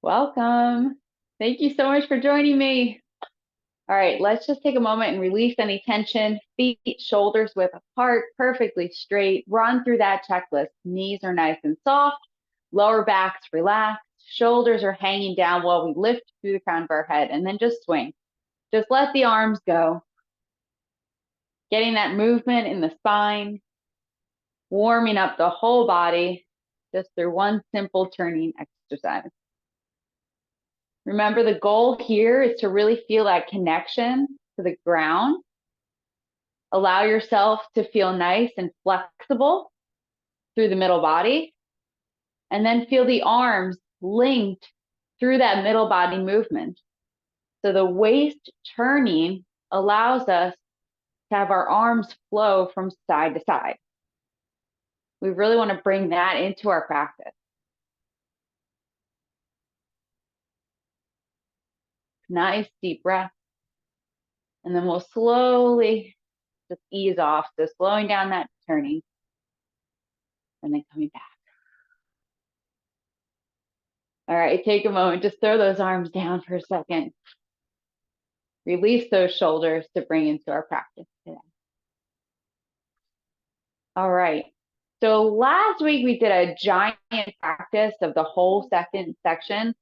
Welcome. Thank you so much for joining me. All right, let's just take a moment and release any tension. Feet, shoulders width apart, perfectly straight. Run through that checklist. Knees are nice and soft. Lower back's relaxed. Shoulders are hanging down while we lift through the crown of our head, and then just swing. Just let the arms go. Getting that movement in the spine, warming up the whole body just through one simple turning exercise. Remember, the goal here is to really feel that connection to the ground. Allow yourself to feel nice and flexible through the middle body, and then feel the arms linked through that middle body movement. So the waist turning allows us to have our arms flow from side to side. We really want to bring that into our practice. Nice deep breath. And then we'll slowly just ease off. So slowing down that turning and then coming back. All right, take a moment, just throw those arms down for a second. Release those shoulders to bring into our practice today. All right, so last week we did a giant practice of the whole second section.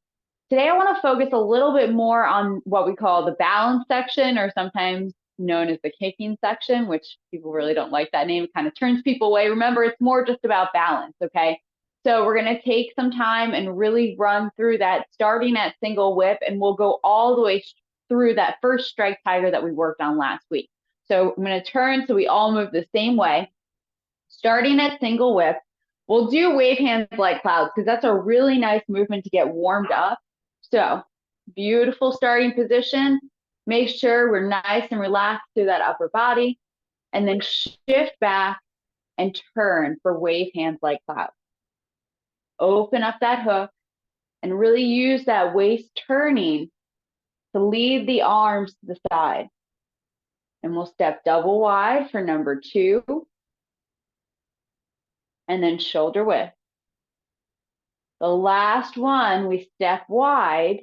Today I want to focus a little bit more on what we call the balance section, or sometimes known as the kicking section, which people really don't like that name. It kind of turns people away. Remember, it's more just about balance, okay? So we're going to take some time and really run through that, starting at single whip, and we'll go all the way through that first strike tiger that we worked on last week. So I'm going to turn so we all move the same way. Starting at single whip, we'll do wave hands like clouds because that's a really nice movement to get warmed up. So beautiful starting position. Make sure we're nice and relaxed through that upper body, and then shift back and turn for wave hands like clouds. Open up that hook and really use that waist turning to lead the arms to the side. And we'll step double wide for number 2, and then shoulder width. The last one, we step wide,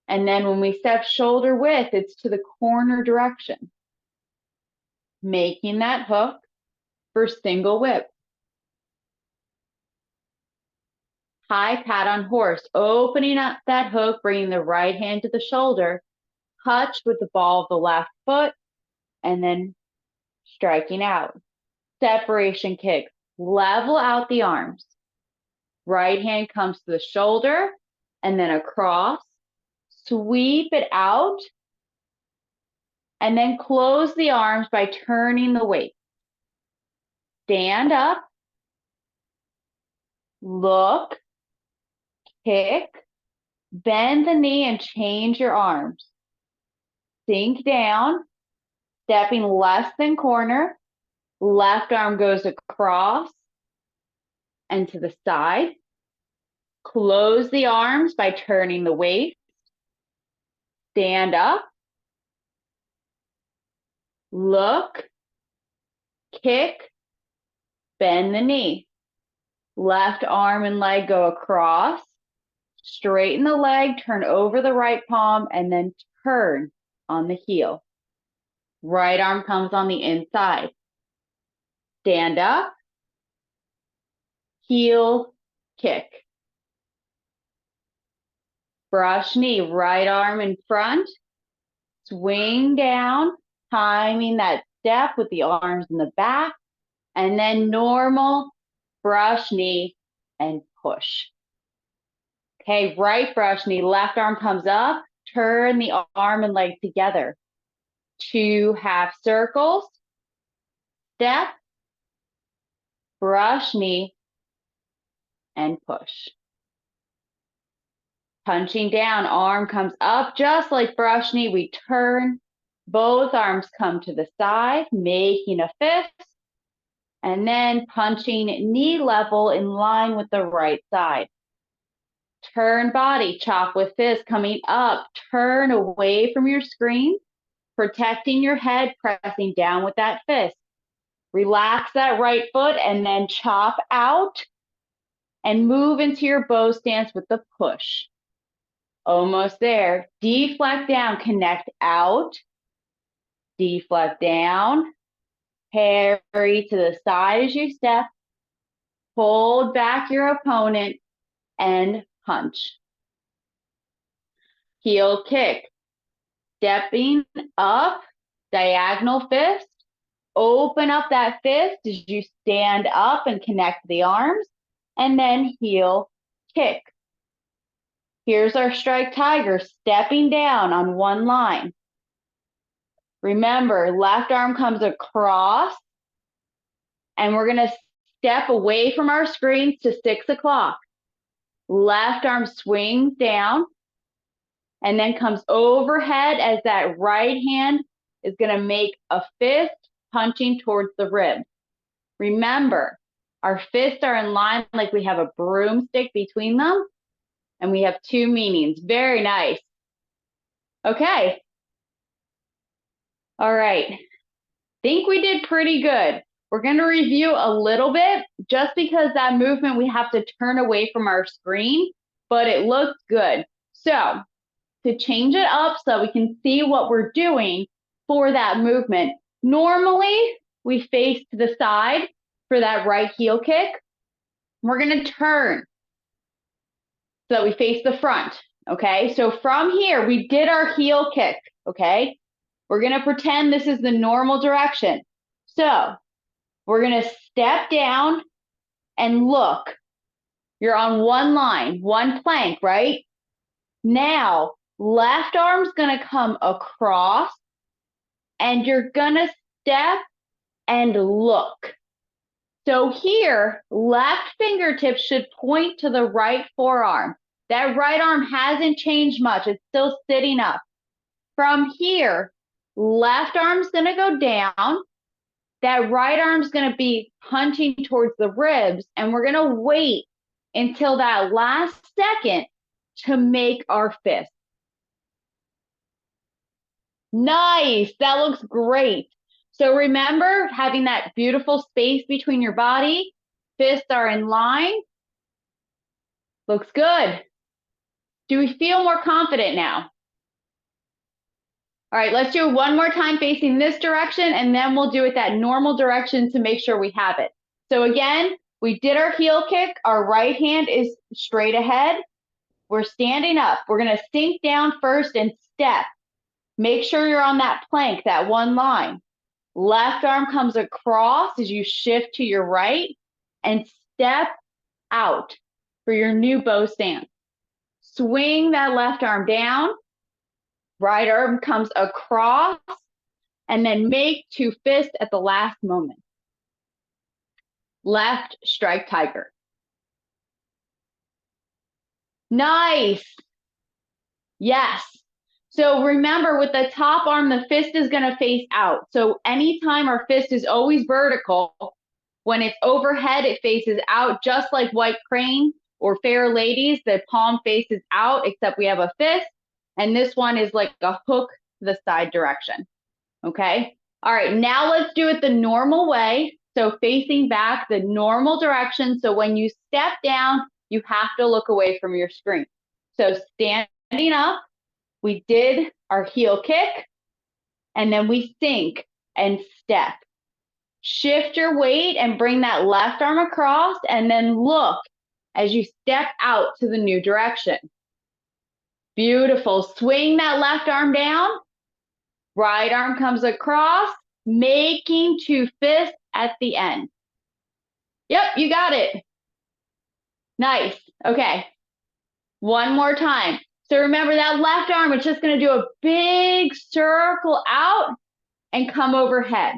and then when we step shoulder width, it's to the corner direction, making that hook for single whip. High pat on horse, opening up that hook, bringing the right hand to the shoulder, touch with the ball of the left foot, and then striking out. Separation kick, level out the arms. Right hand comes to the shoulder, and then across. Sweep it out, and then close the arms by turning the weight. Stand up, look, kick, bend the knee and change your arms. Sink down, stepping less than corner. Left arm goes across and to the side. Close the arms by turning the waist. Stand up, look, kick, bend the knee. Left arm and leg go across. Straighten the leg, turn over the right palm, and then turn on the heel. Right arm comes on the inside. Stand up, heel, kick. Brush knee, right arm in front. Swing down, timing that step with the arms in the back, and then normal brush knee and push. Okay, right brush knee, left arm comes up, turn the arm and leg together. 2 half circles, step, brush knee, and push. Punching down, arm comes up, just like brush knee, we turn, both arms come to the side, making a fist, and then punching knee level in line with the right side. Turn body, chop with fist, coming up, turn away from your screen, protecting your head, pressing down with that fist. Relax that right foot and then chop out and move into your bow stance with the push. Almost there. Deflect down, connect out, deflect down, parry to the side as you step, hold back your opponent, and punch. Heel kick, stepping up, diagonal fist, open up that fist as you stand up and connect the arms, and then heel kick. Here's our strike tiger, stepping down on one line. Remember, left arm comes across, and we're going to step away from our screens to 6 o'clock. Left arm swings down, and then comes overhead as that right hand is going to make a fist punching towards the ribs. Remember, our fists are in line like we have a broomstick between them, and we have 2 meanings. Very nice. Okay. All right. Think we did pretty good. We're going to review a little bit just because that movement we have to turn away from our screen, but it looks good. So to change it up so we can see what we're doing for that movement, normally we face to the side for that right heel kick. We're going to turn so that we face the front, okay? So from here, we did our heel kick, okay? We're going to pretend this is the normal direction. So we're going to step down and look. You're on one line, one plank, right? Now, left arm's going to come across, and you're going to step and look. So here, left fingertips should point to the right forearm. That right arm hasn't changed much. It's still sitting up. From here, left arm's going to go down. That right arm's going to be punching towards the ribs, and we're going to wait until that last second to make our fist. Nice. That looks great. So remember having that beautiful space between your body. Fists are in line. Looks good. Do we feel more confident now? All right, let's do it one more time facing this direction, and then we'll do it that normal direction to make sure we have it. So again, we did our heel kick. Our right hand is straight ahead. We're standing up. We're going to sink down first and step. Make sure you're on that plank, that one line. Left arm comes across as you shift to your right and step out for your new bow stance. Swing that left arm down. Right arm comes across, and then make 2 fists at the last moment. Left strike tiger. Nice. Yes. So remember, with the top arm, the fist is going to face out. So anytime our fist is always vertical, when it's overhead, it faces out, just like white crane or fair ladies, the palm faces out, except we have a fist. And this one is like a hook to the side direction, okay? All right, now let's do it the normal way. So facing back the normal direction. So when you step down, you have to look away from your screen. So standing up, we did our heel kick, and then we sink and step. Shift your weight and bring that left arm across, and then look as you step out to the new direction. Beautiful. Swing that left arm down. Right arm comes across, making 2 fists at the end. Yep, you got it. Nice. Okay. One more time. So remember that left arm is just going to do a big circle out and come overhead.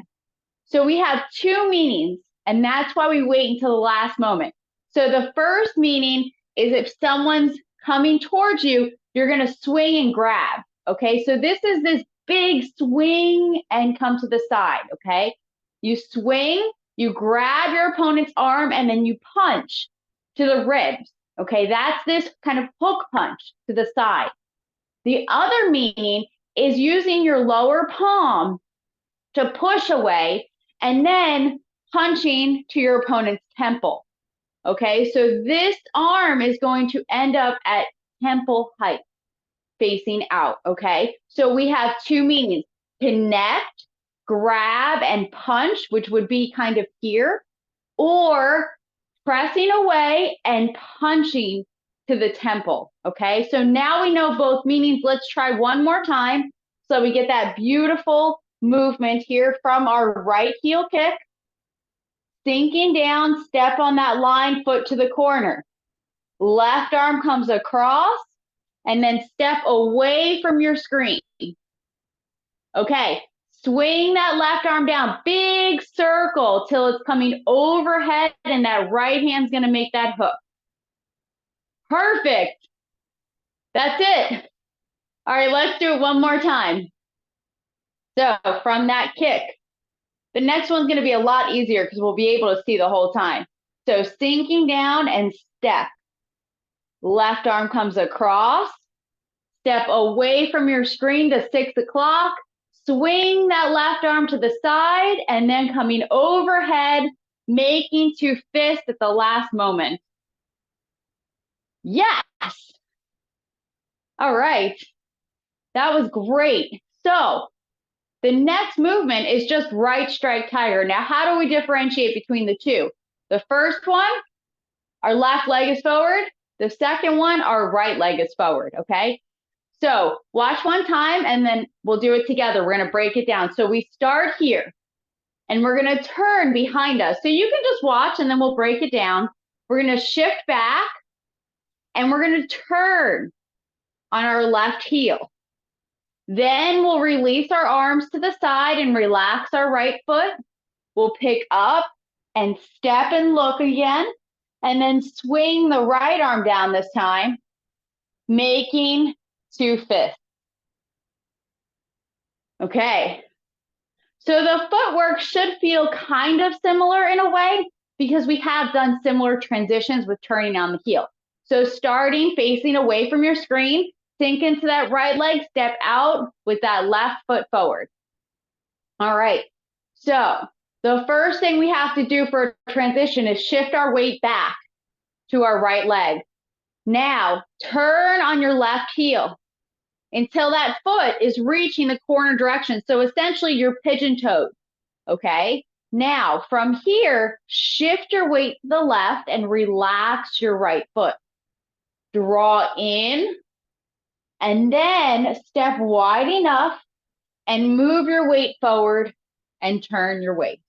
So we have 2 meanings, and that's why we wait until the last moment. So the first meaning is if someone's coming towards you, you're going to swing and grab, okay? So this is this big swing and come to the side, okay? You swing, you grab your opponent's arm, and then you punch to the ribs, okay? That's this kind of hook punch to the side. The other meaning is using your lower palm to push away and then punching to your opponent's temple, okay? So this arm is going to end up at temple height. facing out, okay? So we have two meanings, connect, grab, and punch, which would be kind of here, or pressing away and punching to the temple, okay? So now we know both meanings. Let's try one more time so we get that beautiful movement here from our right heel kick, sinking down, step on that line, foot to the corner. Left arm comes across, and then step away from your screen. Okay, swing that left arm down, big circle till it's coming overhead, and that right hand's gonna make that hook. Perfect. That's it. All right, let's do it one more time. So from that kick, the next one's gonna be a lot easier because we'll be able to see the whole time. So sinking down and step. Left arm comes across, step away from your screen to 6 o'clock, swing that left arm to the side, and then coming overhead, making two fists at the last moment. Yes. All right. That was great. So the next movement is just right strike tiger. Now, how do we differentiate between the two? The first one, our left leg is forward. The second one, our right leg is forward, okay? So watch one time and then we'll do it together. We're gonna break it down. So we start here and we're gonna turn behind us. So you can just watch and then we'll break it down. We're gonna shift back and we're gonna turn on our left heel. Then we'll release our arms to the side and relax our right foot. We'll pick up and step and look again, and then swing the right arm down this time, making two fists. Okay. So the footwork should feel kind of similar in a way because we have done similar transitions with turning on the heel. So starting facing away from your screen, sink into that right leg, step out with that left foot forward. All right. So the first thing we have to do for a transition is shift our weight back to our right leg. Now, turn on your left heel until that foot is reaching the corner direction. So essentially, you're pigeon-toed, okay? Now, from here, shift your weight to the left and relax your right foot. Draw in, and then step wide enough and move your weight forward and turn your weight.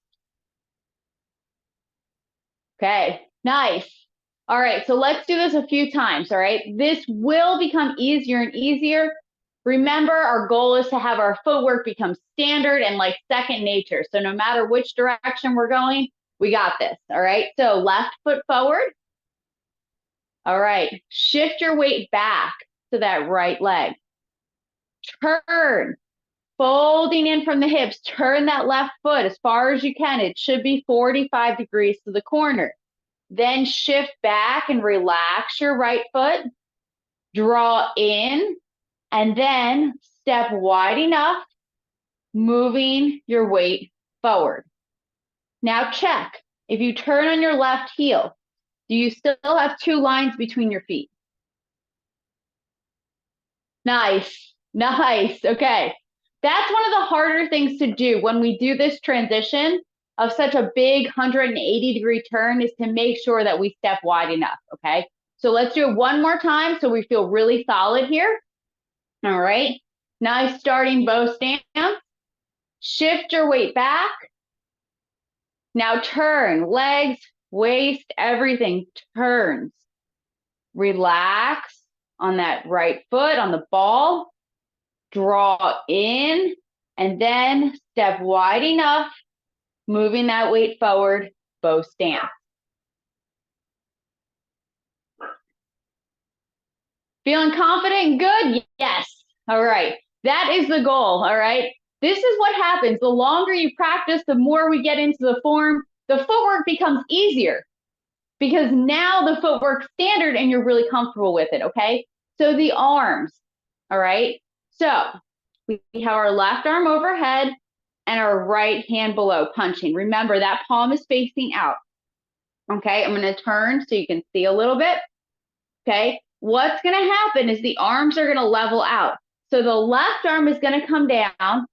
Okay, nice. All right, so let's do this a few times, all right? This will become easier and easier. Remember, our goal is to have our footwork become standard and like second nature. So no matter which direction we're going, we got this, all right? So left foot forward. All right, shift your weight back to that right leg. Turn, folding in from the hips, turn that left foot as far as you can. It should be 45 degrees to the corner. Then shift back and relax your right foot. Draw in, and then step wide enough, moving your weight forward. Now check. If you turn on your left heel, do you still have two lines between your feet? Nice, nice, okay. That's one of the harder things to do when we do this transition of such a big 180-degree turn is to make sure that we step wide enough, okay? So let's do it one more time so we feel really solid here. All right, nice starting bow stance. Shift your weight back. Now turn, legs, waist, everything turns. Relax on that right foot, on the ball. Draw in, and then step wide enough, moving that weight forward, bow stance. Feeling confident? Good? Yes. All right. That is the goal, all right? This is what happens. The longer you practice, the more we get into the form, the footwork becomes easier because now the footwork's standard and you're really comfortable with it, okay? So the arms, all right? So we have our left arm overhead and our right hand below punching. Remember, that palm is facing out. Okay, I'm going to turn so you can see a little bit. Okay, what's going to happen is the arms are going to level out. So the left arm is going to come down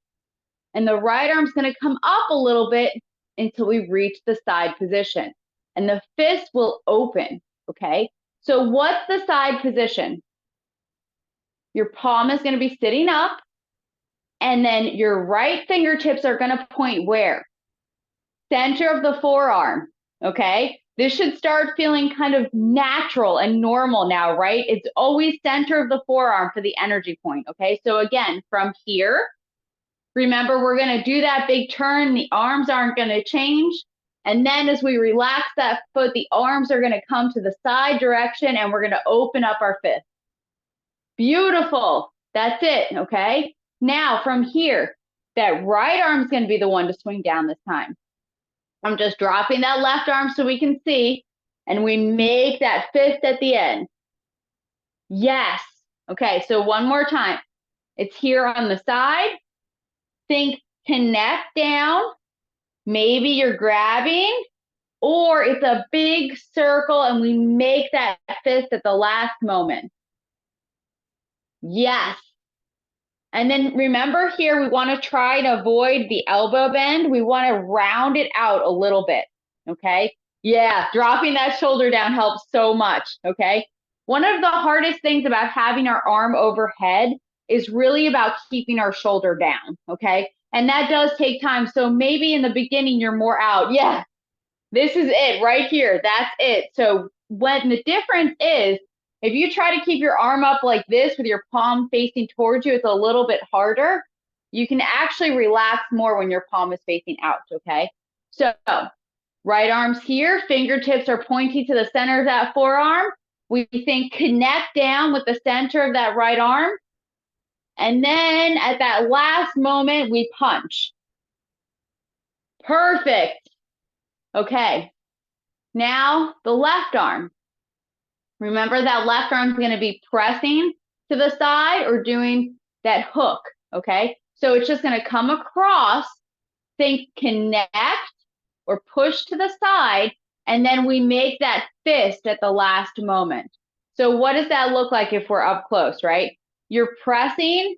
and the right arm's going to come up a little bit until we reach the side position. And the fist will open, okay? So what's the side position? Your palm is going to be sitting up, and then your right fingertips are going to point where? Center of the forearm, okay? This should start feeling kind of natural and normal now, right? It's always center of the forearm for the energy point, okay? So again, from here, remember, we're going to do that big turn. The arms aren't going to change. And then as we relax that foot, the arms are going to come to the side direction and we're going to open up our fist. Beautiful. That's it, okay? Now from here, that right arm is going to be the one to swing down this time. I'm just dropping that left arm so we can see, and we make that fist at the end. Yes. Okay, so one more time. It's here on the side. Think connect down. Maybe you're grabbing, or it's a big circle and we make that fist at the last moment. Yes. And then remember here, we want to try to avoid the elbow bend. We want to round it out a little bit, okay? Yeah, dropping that shoulder down helps so much, okay? One of the hardest things about having our arm overhead is really about keeping our shoulder down, okay? And that does take time. So maybe in the beginning, you're more out. Yeah, this is it right here. That's it. So when the difference is, if you try to keep your arm up like this with your palm facing towards you, it's a little bit harder. You can actually relax more when your palm is facing out, okay? So right arm's here, fingertips are pointing to the center of that forearm. We think connect down with the center of that right arm. And then at that last moment, we punch. Perfect. Okay. Now the left arm. Remember that left arm is going to be pressing to the side or doing that hook, okay? So it's just going to come across, think connect or push to the side, and then we make that fist at the last moment. So what does that look like if we're up close, right? You're pressing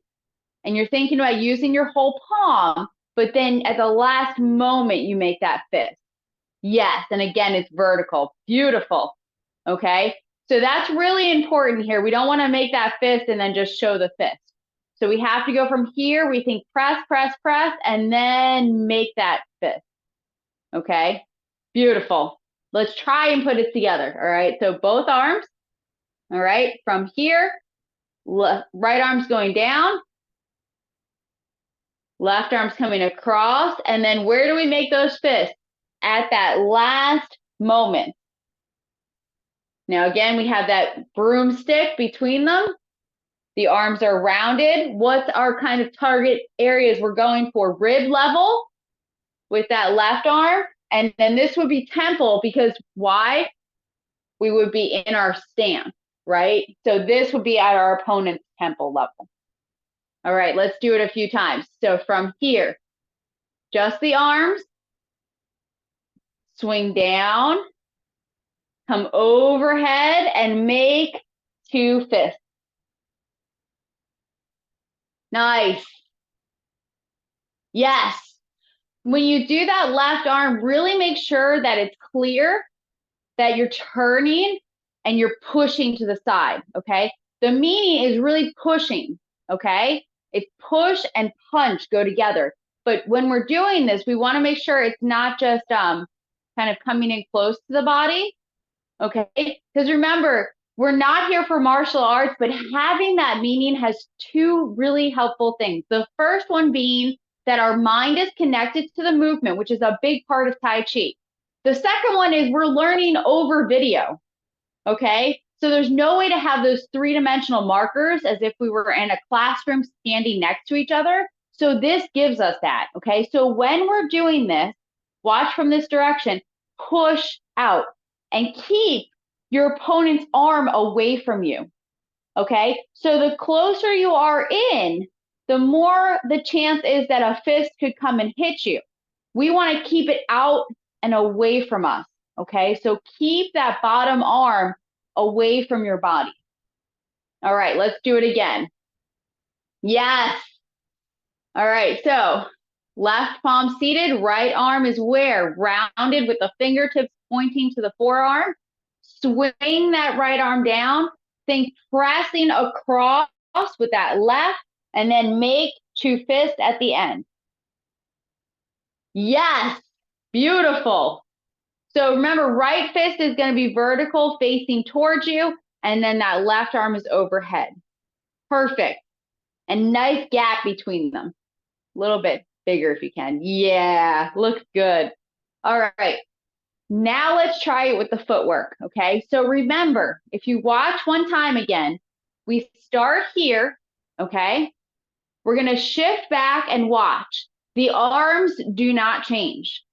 and you're thinking about using your whole palm, but then at the last moment, you make that fist. Yes, and again, it's vertical. Beautiful, okay? So that's really important here. We don't want to make that fist and then just show the fist. So we have to go from here. We think press, press, press, and then make that fist. Okay, beautiful. Let's try and put it together. All right, so both arms. All right, from here, right arm's going down. Left arm's coming across. And then where do we make those fists? At that last moment. Now, again, we have that broomstick between them. The arms are rounded. What's our kind of target areas we're going for? Rib level with that left arm. And then this would be temple because why? We would be in our stance, right? So this would be at our opponent's temple level. All right, let's do it a few times. So from here, just the arms, swing down, come overhead and make two fists. Nice. Yes. When you do that left arm, really make sure that it's clear that you're turning and you're pushing to the side, okay? The meaning is really pushing, okay? It's push and punch go together. But when we're doing this, we want to make sure it's not just kind of coming in close to the body, okay? Because remember, we're not here for martial arts, but having that meaning has two really helpful things. The first one being that our mind is connected to the movement, which is a big part of Tai Chi. The second one is we're learning over video, okay? So there's no way to have those three-dimensional markers as if we were in a classroom standing next to each other. So this gives us that, okay? So when we're doing this, watch from this direction, push out and keep your opponent's arm away from you, okay? So the closer you are in, the more the chance is that a fist could come and hit you. We want to keep it out and away from us, okay? So keep that bottom arm away from your body. All right, let's do it again. Yes. All right, so left palm seated, right arm is where? Rounded with the fingertips pointing to the forearm. Swing that right arm down. Think pressing across with that left, and then make two fists at the end. Yes, beautiful. So remember, right fist is going to be vertical facing towards you, and then that left arm is overhead. Perfect. And nice gap between them. A little bit bigger if you can. Yeah, looks good. All right. Now let's try it with the footwork, okay? So remember, if you watch one time again, we start here, okay? We're going to shift back and watch. The arms do not change,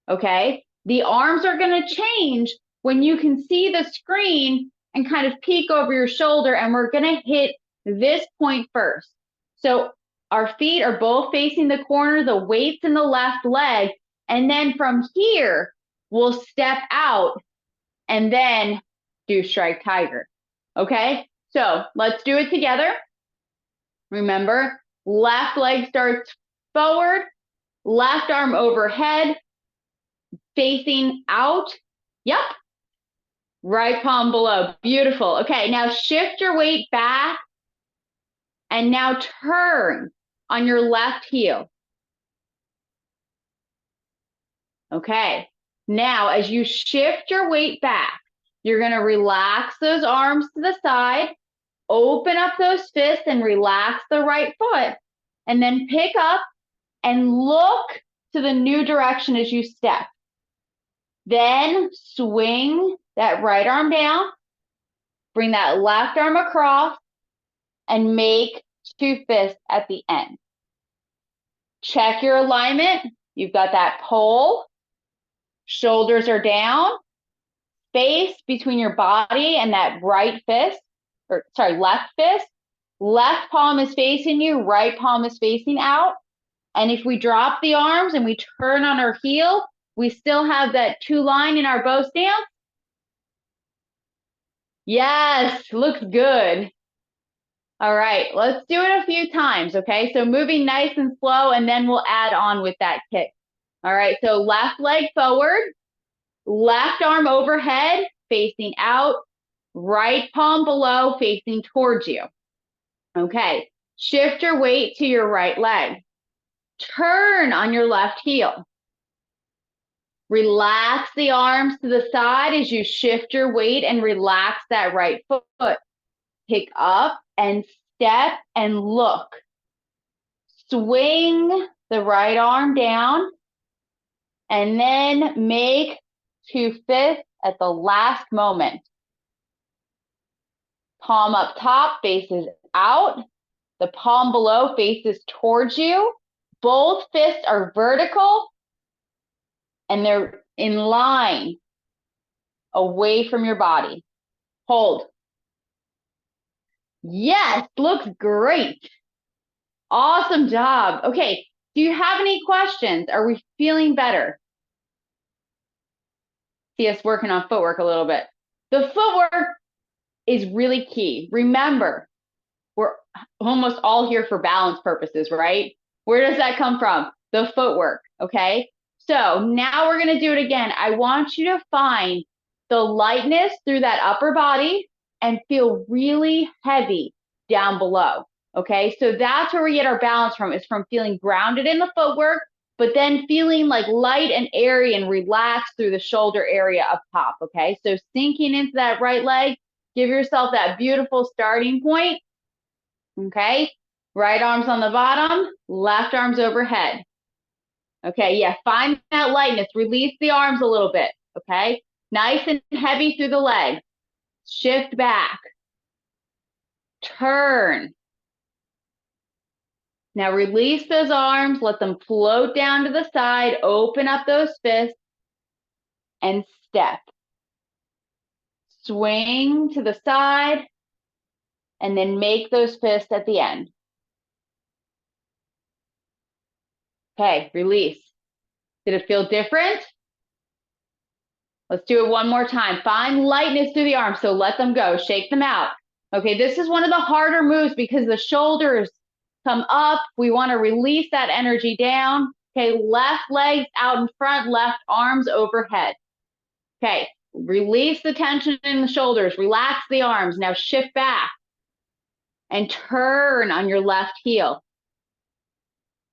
okay? The arms are going to change when you can see the screen and kind of peek over your shoulder, and we're going to hit this point first. So our feet are both facing the corner, the weight's in the left leg, and then from here, we'll step out and then do strike tiger. Okay, so let's do it together. Remember, left leg starts forward, left arm overhead, facing out. Yep. Right palm below. Beautiful. Okay, now shift your weight back and now turn on your left heel. Okay, now as you shift your weight back, you're going to relax those arms to the side, open up those fists and relax the right foot, and then pick up and look to the new direction as you step. Then swing that right arm down, bring that left arm across, and make two fists at the end. Check your alignment. You've got that pole. Shoulders are down. Space between your body and that right fist, or sorry, left fist. Left palm is facing you, right palm is facing out. And if we drop the arms and we turn on our heel, we still have that two line in our bow stance. Yes, looks good. All right, let's do it a few times, okay? So moving nice and slow, and then we'll add on with that kick. All right, so left leg forward, left arm overhead, facing out, right palm below, facing towards you. Okay, shift your weight to your right leg. Turn on your left heel. Relax the arms to the side as you shift your weight and relax that right foot. Pick up and step and look. Swing the right arm down and then make two fists at the last moment. Palm up top faces out. The palm below faces towards you. Both fists are vertical and they're in line away from your body. Hold. Yes, looks great. Awesome job. Okay, do you have any questions? Are we feeling better? See us working on footwork a little bit. The footwork is really key. Remember, we're almost all here for balance purposes, right? Where does that come from? The footwork, okay? So now we're going to do it again. I want you to find the lightness through that upper body and feel really heavy down below, okay? So that's where we get our balance from, is from feeling grounded in the footwork, but then feeling like light and airy and relaxed through the shoulder area up top, okay? So sinking into that right leg, give yourself that beautiful starting point, okay? Right arms on the bottom, left arms overhead. Okay, yeah, find that lightness. Release the arms a little bit, okay? Nice and heavy through the legs. Shift back. Turn. Now release those arms. Let them float down to the side. Open up those fists and step. Swing to the side and then make those fists at the end. Okay, release. Did it feel different? Let's do it one more time. Find lightness through the arms, so let them go. Shake them out. Okay, this is one of the harder moves because the shoulders come up. We want to release that energy down. Okay, left legs out in front, left arms overhead. Okay, release the tension in the shoulders, relax the arms. Now shift back and turn on your left heel.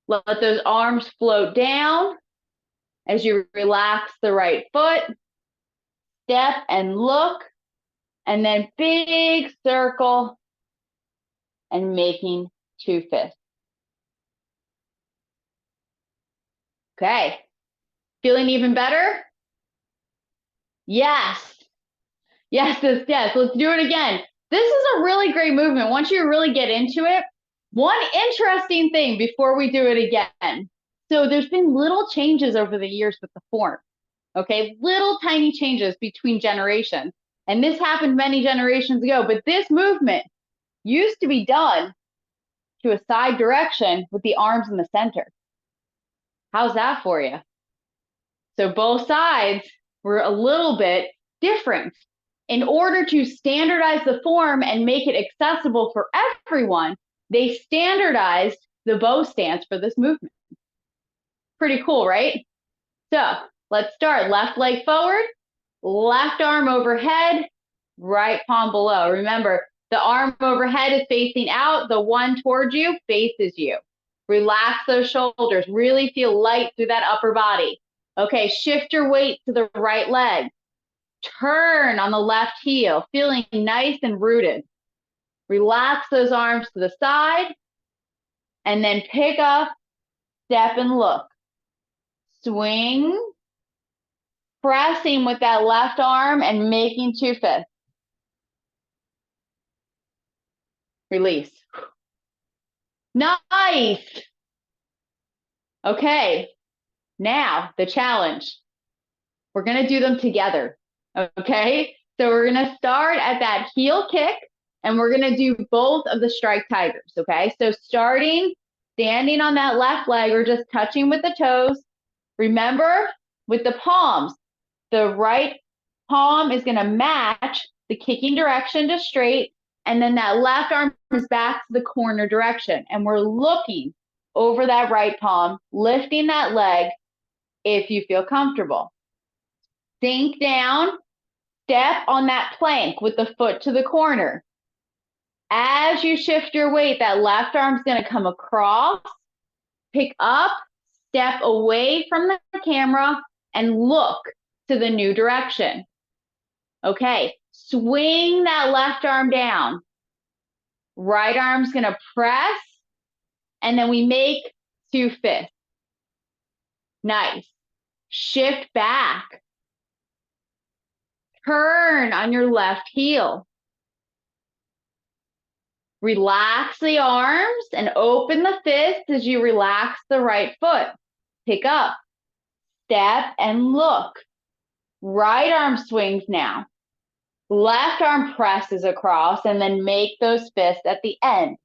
Let those arms float down as you relax the right foot. Step and look, and then big circle and making 2 fists. Okay, feeling even better? Yes. Yes, yes, let's do it again. This is a really great movement. Once you really get into it, one interesting thing before we do it again. So there's been little changes over the years with the form. Okay, little tiny changes between generations. And this happened many generations ago, but this movement used to be done to a side direction with the arms in the center. How's that for you? So both sides were a little bit different. In order to standardize the form and make it accessible for everyone, they standardized the bow stance for this movement. Pretty cool, right? So let's start. Left leg forward, left arm overhead, right palm below. Remember, the arm overhead is facing out. The one towards you faces you. Relax those shoulders. Really feel light through that upper body. Okay, shift your weight to the right leg. Turn on the left heel, feeling nice and rooted. Relax those arms to the side, and then pick up, step and look. Swing, pressing with that left arm and making 2 fists. Release. Nice. Okay, now the challenge. We're gonna do them together, okay? So we're gonna start at that heel kick, and we're gonna do both of the strike tigers, okay? So standing on that left leg or just touching with the toes. Remember, with the palms, the right palm is gonna match the kicking direction to straight, and then that left arm is back to the corner direction. And we're looking over that right palm, lifting that leg if you feel comfortable. Sink down, step on that plank with the foot to the corner. As you shift your weight, that left arm's gonna come across, pick up, step away from the camera, and look to the new direction. Okay, swing that left arm down. Right arm's gonna press, and then we make 2 fists. Nice. Shift back. Turn on your left heel. Relax the arms and open the fist as you relax the right foot. Pick up, step, and look. Right arm swings now. Left arm presses across, and then make those fists at the end.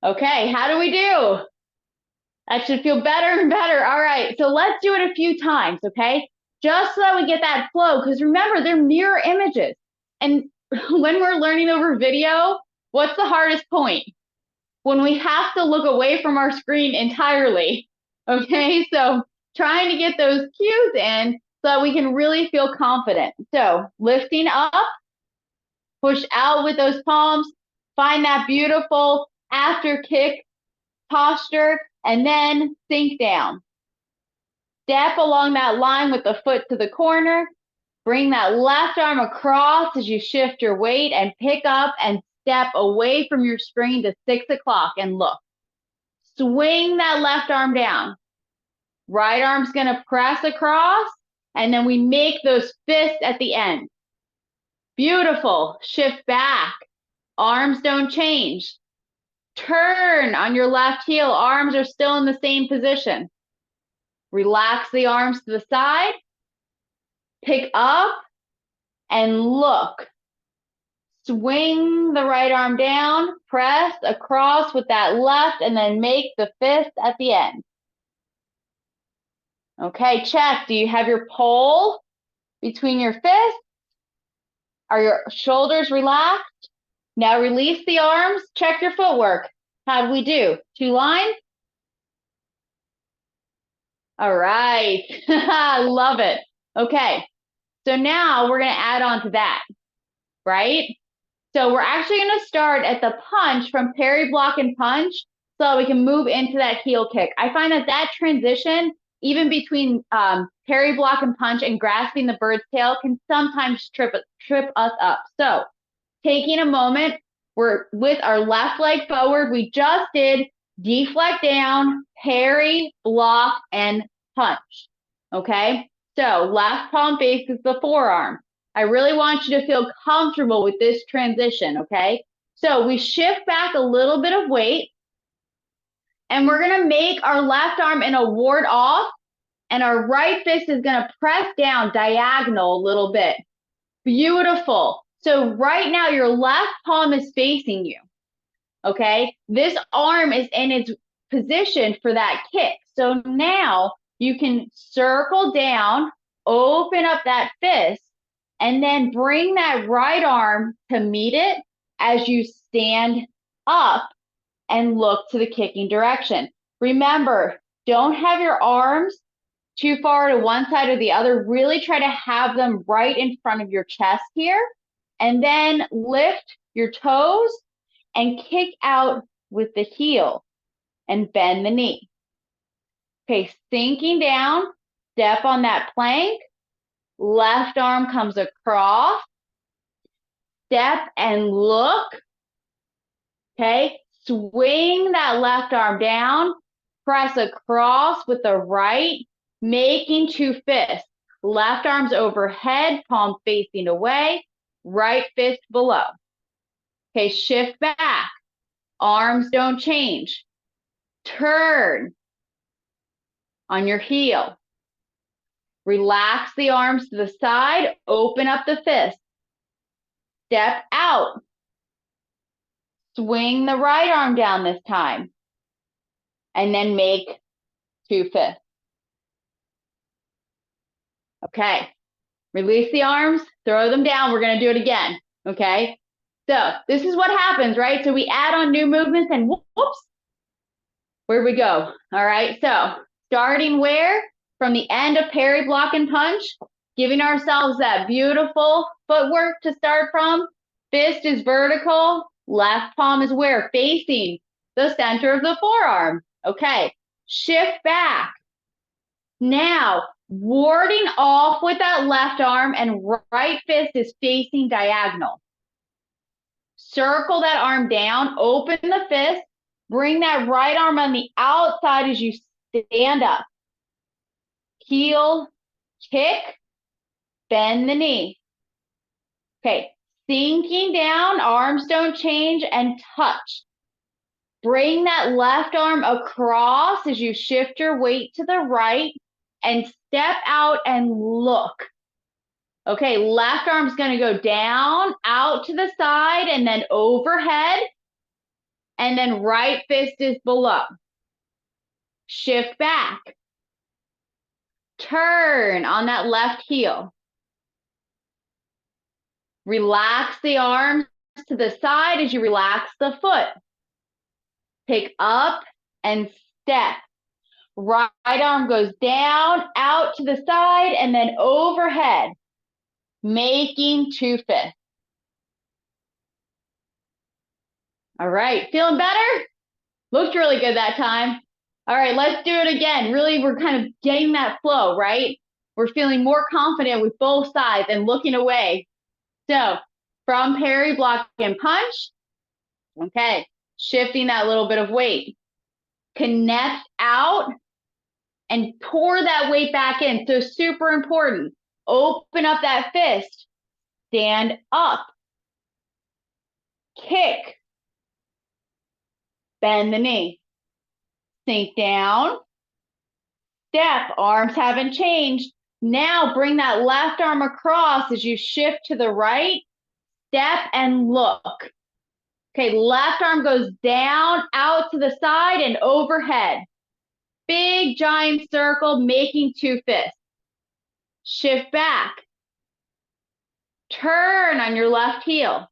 Okay, how do we do? That should feel better and better. All right, so let's do it a few times, okay? Just so that we get that flow, because remember, they're mirror images. And when we're learning over video, what's the hardest point? When we have to look away from our screen entirely, okay? So trying to get those cues in so that we can really feel confident. So lifting up, push out with those palms, find that beautiful after kick posture, and then sink down. Step along that line with the foot to the corner. Bring that left arm across as you shift your weight and pick up and step away from your screen to 6 o'clock and look. Swing that left arm down. Right arm's gonna press across, and then we make those fists at the end. Beautiful. Shift back. Arms don't change. Turn on your left heel. Arms are still in the same position. Relax the arms to the side. Pick up and look. Swing the right arm down. Press across with that left, and then make the fist at the end. Okay, check. Do you have your pole between your fists? Are your shoulders relaxed? Now release the arms. Check your footwork. How'd we do? 2 lines? All right. I love it. Okay. So now we're going to add on to that, right? So we're actually going to start at the punch from parry, block, and punch so we can move into that heel kick. I find that that transition, even between parry, block, and punch and grasping the bird's tail, can sometimes trip us up. So taking a moment, we're with our left leg forward. We just did deflect down, parry, block, and punch. Okay? So left palm faces the forearm. I really want you to feel comfortable with this transition, okay? So we shift back a little bit of weight, and we're going to make our left arm in a ward off, and our right fist is going to press down diagonal a little bit. Beautiful. So right now, your left palm is facing you, okay? This arm is in its position for that kick. So now you can circle down, open up that fist, and then bring that right arm to meet it as you stand up and look to the kicking direction. Remember, don't have your arms too far to one side or the other. Really try to have them right in front of your chest here. And then lift your toes and kick out with the heel and bend the knee. Okay, sinking down, step on that plank. Left arm comes across. Step and look. Okay, swing that left arm down. Press across with the right, making 2 fists. Left arm's overhead, palm facing away. Right fist below. Okay, shift back. Arms don't change. Turn on your heel. Relax the arms to the side. Open up the fist. Step out. Swing the right arm down this time. And then make 2 fists. Okay. Release the arms. Throw them down. We're going to do it again. Okay. So this is what happens, right? So we add on new movements and whoops. Where'd we go? All right. So starting where? From the end of parry, block, and punch. Giving ourselves that beautiful footwork to start from. Fist is vertical. Left palm is where? Facing the center of the forearm. Okay. Shift back. Now, warding off with that left arm and right fist is facing diagonal. Circle that arm down, open the fist, bring that right arm on the outside as you stand up. Heel, kick, bend the knee. Okay, sinking down, arms don't change, and touch. Bring that left arm across as you shift your weight to the right and step out and look. Okay, left arm's going to go down, out to the side, and then overhead. And then right fist is below. Shift back. Turn on that left heel. Relax the arms to the side as you relax the foot. Pick up and step. Right arm goes down, out to the side, and then overhead, making 2 fists. All right, feeling better? Looked really good that time. All right, let's do it again. Really, we're kind of getting that flow, right? We're feeling more confident with both sides and looking away. So from parry, block, and punch. Okay, shifting that little bit of weight. Connect out and pour that weight back in. So super important. Open up that fist. Stand up. Kick. Bend the knee. Sink down. Step. Arms haven't changed. Now bring that left arm across as you shift to the right. Step and look. Okay, left arm goes down, out to the side, and overhead. Big giant circle, making 2 fists. Shift back. Turn on your left heel.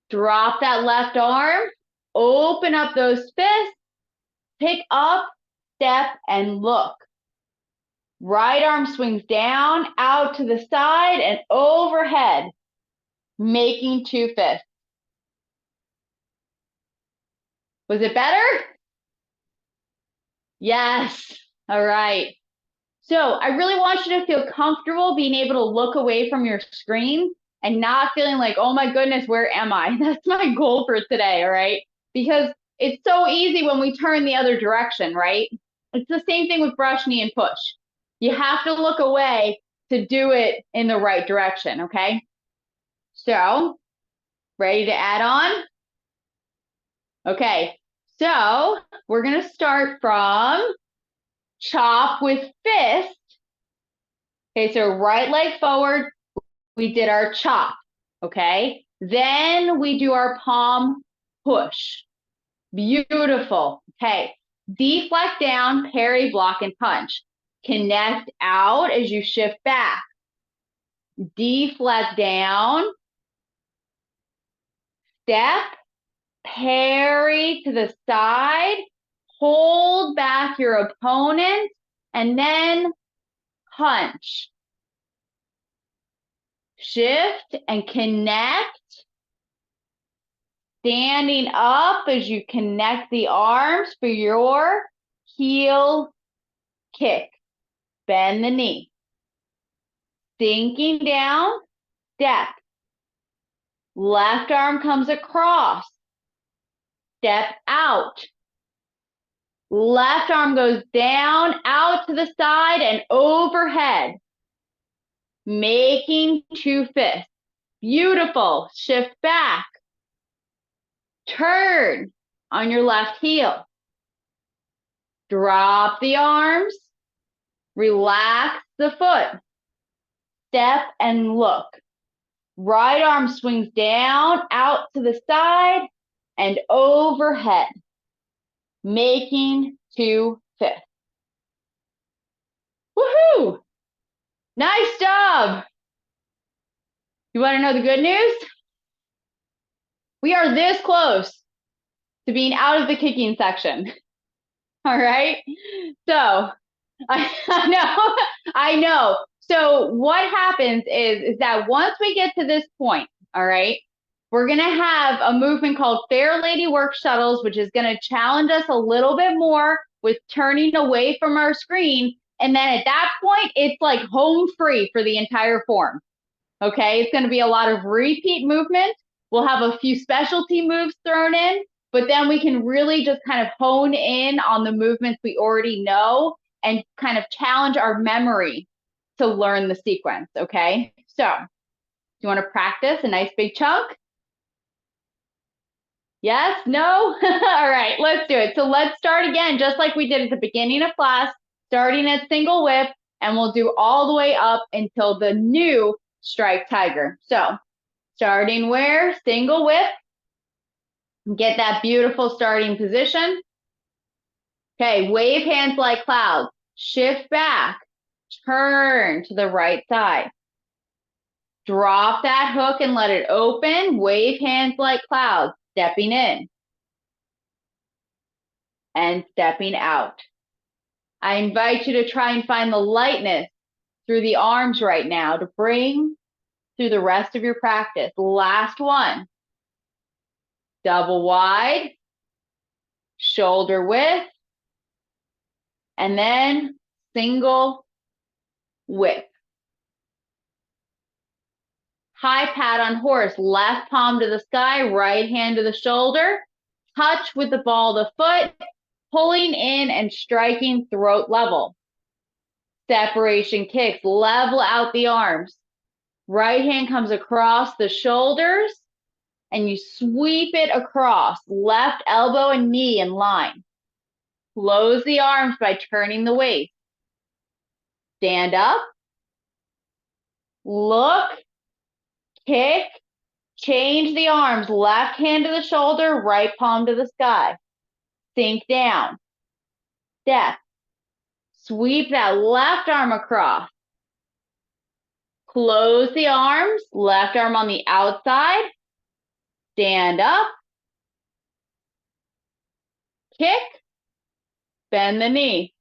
Drop that left arm. Open up those fists. Pick up, step, and look. Right arm swings down, out to the side, and overhead, making two fists. Was it better? Yes. All right. So I really want you to feel comfortable being able to look away from your screen and not feeling like, oh my goodness, where am I? That's my goal for today, all right? Because it's so easy when we turn the other direction, right? It's the same thing with brush, knee, and push. You have to look away to do it in the right direction, okay? So, ready to add on? Okay, so we're gonna start from chop with fist. Okay, so right leg forward, we did our chop, okay? Then we do our palm push. Beautiful. Okay, deflect down, parry, block, and punch. Connect out as you shift back. Deflect down, step, parry to the side, hold back your opponent, and then punch. Shift and connect. Standing up as you connect the arms for your heel kick. Bend the knee. Sinking down, step. Left arm comes across. Step out. Left arm goes down, out to the side, and overhead. Making two fists. Beautiful. Shift back. Turn on your left heel. Drop the arms. Relax the foot. Step and look. Right arm swings down, out to the side, and overhead. Making two fists. Woohoo! Nice job. You want to know the good news? We are this close to being out of the kicking section. All right. So I know. So what happens is that once we get to this point, all right, we're going to have a movement called Fair Lady Work Shuttles, which is going to challenge us a little bit more with turning away from our screen. And then at that point, it's like home free for the entire form. Okay, it's going to be a lot of repeat movement. We'll have a few specialty moves thrown in, but then we can really just kind of hone in on the movements we already know and kind of challenge our memory to learn the sequence, okay? So, do you want to practice a nice big chunk? Yes? No? All right, let's do it. So let's start again, just like we did at the beginning of class, starting at single whip, and we'll do all the way up until the new strike tiger. So starting where? Single whip. Get that beautiful starting position. Okay, wave hands like clouds. Shift back. Turn to the right side. Drop that hook and let it open. Wave hands like clouds. Stepping in. And stepping out. I invite you to try and find the lightness through the arms right now to bring through the rest of your practice. Last one. Double wide, shoulder width, and then single whip. High pat on horse, left palm to the sky, right hand to the shoulder. Touch with the ball of the foot, pulling in and striking throat level. Separation kicks, level out the arms. Right hand comes across the shoulders, and you sweep it across, left elbow and knee in line. Close the arms by turning the waist. Stand up. Look. Kick. Change the arms. Left hand to the shoulder, right palm to the sky. Sink down. Step. Sweep that left arm across. Close the arms, left arm on the outside, stand up, kick, bend the knee.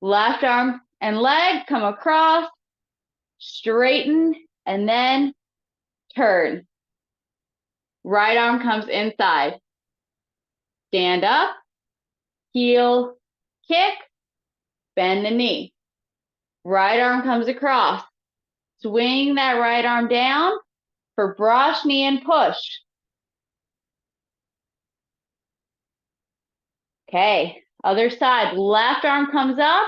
Left arm and leg come across, straighten, and then turn. Right arm comes inside. Stand up, heel, kick, bend the knee. Right arm comes across. Swing that right arm down for brush, knee, and push. Okay, other side. Left arm comes up.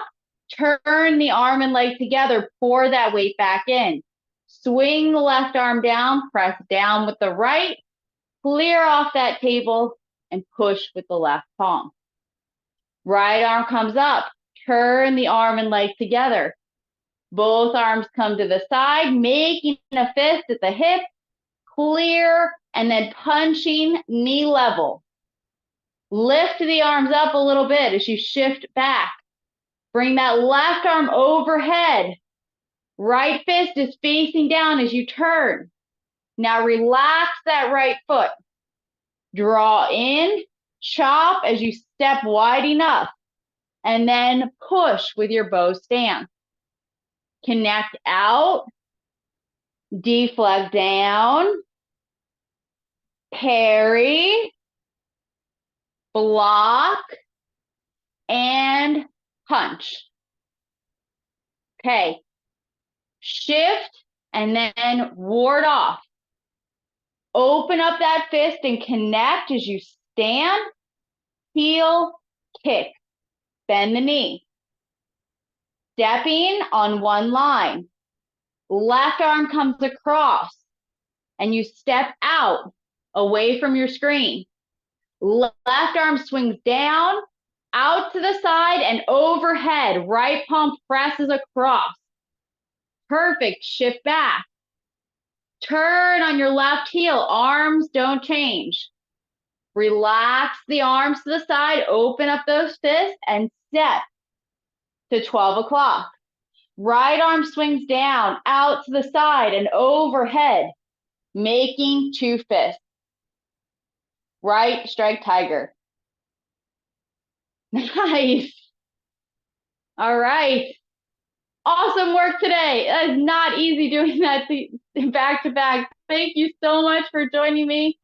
Turn the arm and leg together. Pour that weight back in. Swing the left arm down. Press down with the right. Clear off that table and push with the left palm. Right arm comes up. Turn the arm and leg together. Both arms come to the side, making a fist at the hip. Clear, and then punching knee level. Lift the arms up a little bit as you shift back. Bring that left arm overhead. Right fist is facing down as you turn. Now relax that right foot. Draw in, chop as you step wide enough, and then push with your bow stance. Connect out, deflect down, parry, block, and punch. Okay, shift and then ward off. Open up that fist and connect as you stand, heel, kick, bend the knee. Stepping on one line. Left arm comes across and you step out away from your screen. Left arm swings down, out to the side and overhead. Right palm presses across. Perfect. Shift back. Turn on your left heel. Arms don't change. Relax the arms to the side. Open up those fists and step to 12 o'clock. Right arm swings down, out to the side and overhead, making two fists. Right strike tiger. Nice. All right. Awesome work today. It's not easy doing that back to back. Thank you so much for joining me.